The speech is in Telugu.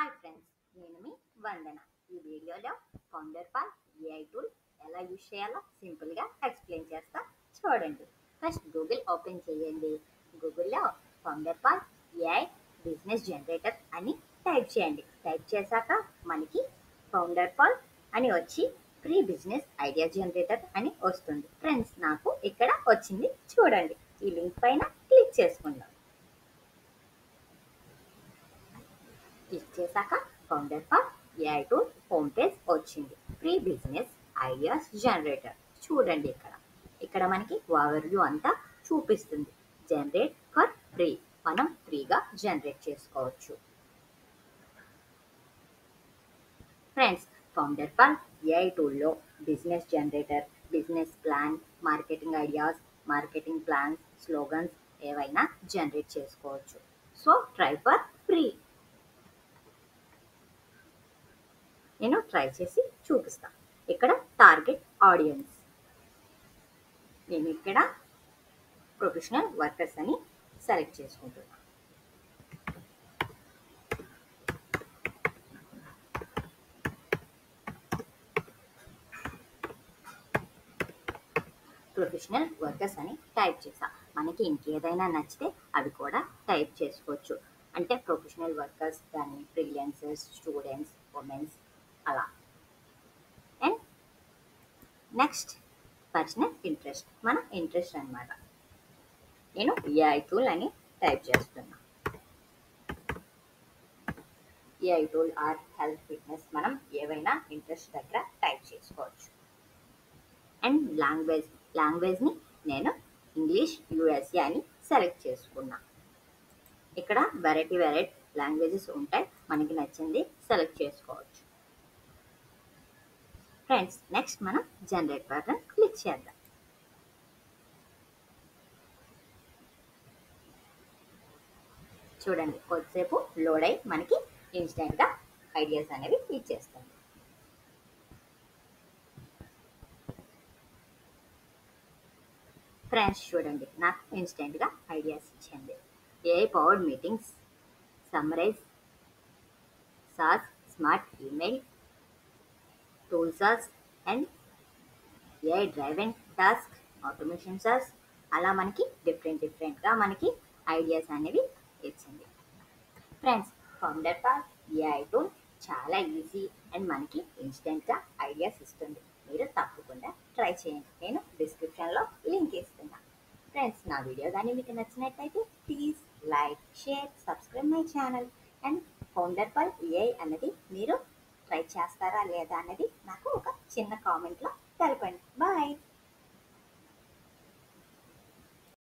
హాయ్ ఫ్రెండ్స్, నేను మీ వందన. ఈ వీడియోలో ఫౌండర్ పాల్ ఏఐ టూల్ ఎలా యూజ్ చేయాలో సింపుల్గా ఎక్స్ప్లెయిన్ చేస్తా. చూడండి. ఫస్ట్ గూగుల్ ఓపెన్ చేయండి. గూగుల్లో founder pal AI business generator అని టైప్ చేయండి. టైప్ చేశాక మనకి ఫౌండర్ పాల్ అని వచ్చి ప్రీ బిజినెస్ ఐడియా జనరేటర్ అని వస్తుంది. ఫ్రెండ్స్, నాకు ఇక్కడ వచ్చింది చూడండి. ఈ లింక్ పైన క్లిక్ చేసుకుందాం. క్లిక్ చేశాక founder pal AI tool home page వచ్చింది. ప్రీ బిజినెస్ ఐడియాస్ జనరేటర్ చూడండి. ఇక్కడ మనకి ఓవర్వ్యూ అంతా చూపిస్తుంది. జనరేట్ ఫర్ ఫ్రీ, మనం ఫ్రీగా జనరేట్ చేసుకోవచ్చు. ఫ్రెండ్స్, ఫౌండర్ పాల్ ఏఐ టూల్లో business generator, business plan, marketing ideas, marketing plans, slogans ఏవైనా జనరేట్ చేసుకోవచ్చు. So try for free. నేను ట్రై చేసి చూపిస్తాను. ఇక్కడ టార్గెట్ ఆడియన్స్, నేను ఇక్కడ ప్రొఫెషనల్ వర్కర్స్ అని సెలెక్ట్ చేసుకుంటున్నాను. ప్రొఫెషనల్ వర్కర్స్ అని టైప్ చేసా. మనకి ఇంకేదైనా నచ్చితే అవి కూడా టైప్ చేసుకోవచ్చు. అంటే ప్రొఫెషనల్ వర్కర్స్ కానీ ఫ్రీలాన్సర్స్, స్టూడెంట్స్, ఉమెన్స్ అలా. అండ్ నెక్స్ట్ పర్సనల్ ఇంట్రెస్ట్, మన ఇంట్రెస్ట్ అన్నమాట. నేను ఏఐ టూల్ అని టైప్ చేస్తున్నా. AI tool or health, fitness, మనం ఏవైనా ఇంట్రెస్ట్ దగ్గర టైప్ చేసుకోవచ్చు. అండ్ లాంగ్వేజ్ని నేను ఇంగ్లీష్ యూఎస్ఏ అని సెలెక్ట్ చేసుకున్నా. ఇక్కడ వెరైటీ లాంగ్వేజెస్ ఉంటాయి, మనకి నచ్చింది సెలెక్ట్ చేసుకోవచ్చు. ఫ్రెండ్స్, నెక్స్ట్ మనం జనరేట్ బటన్ క్లిక్ చేద్దాం. చూడండి, కొద్దిసేపు లోడ్ అయ్యి మనకి ఇన్స్టెంట్గా ఐడియాస్ అనేవి ఇచ్చేస్తుంది. ఫ్రెండ్స్ చూడండి, నాకు ఇన్స్టెంట్గా ఐడియాస్ ఇచ్చింది. AI powered meetings, summarize, SaaS, smart email, tool SaaS and AI driven task, automation SaaS, అలా మనకి డిఫరెంట్గా మనకి ఐడియాస్ అనేవి ఇచ్చింది. Friends, founder pal AI tool చాలా ఈజీ అండ్ మనకి ఇన్స్టెంట్గా ఐడియాస్ ఇస్తుంది. మీరు తప్పకుండా ట్రై చేయండి. నేను డిస్క్రిప్షన్లో లింక్ ఇస్తున్నా. ఫ్రెండ్స్, నా వీడియో కానీ మీకు నచ్చినట్లయితే please like, share, subscribe my channel. And founder pal AI అన్నది మీరు ట్రై చేస్తారా లేదా అన్నది నాకు ఒక చిన్న కామెంట్లో తెలపండి. బాయ్.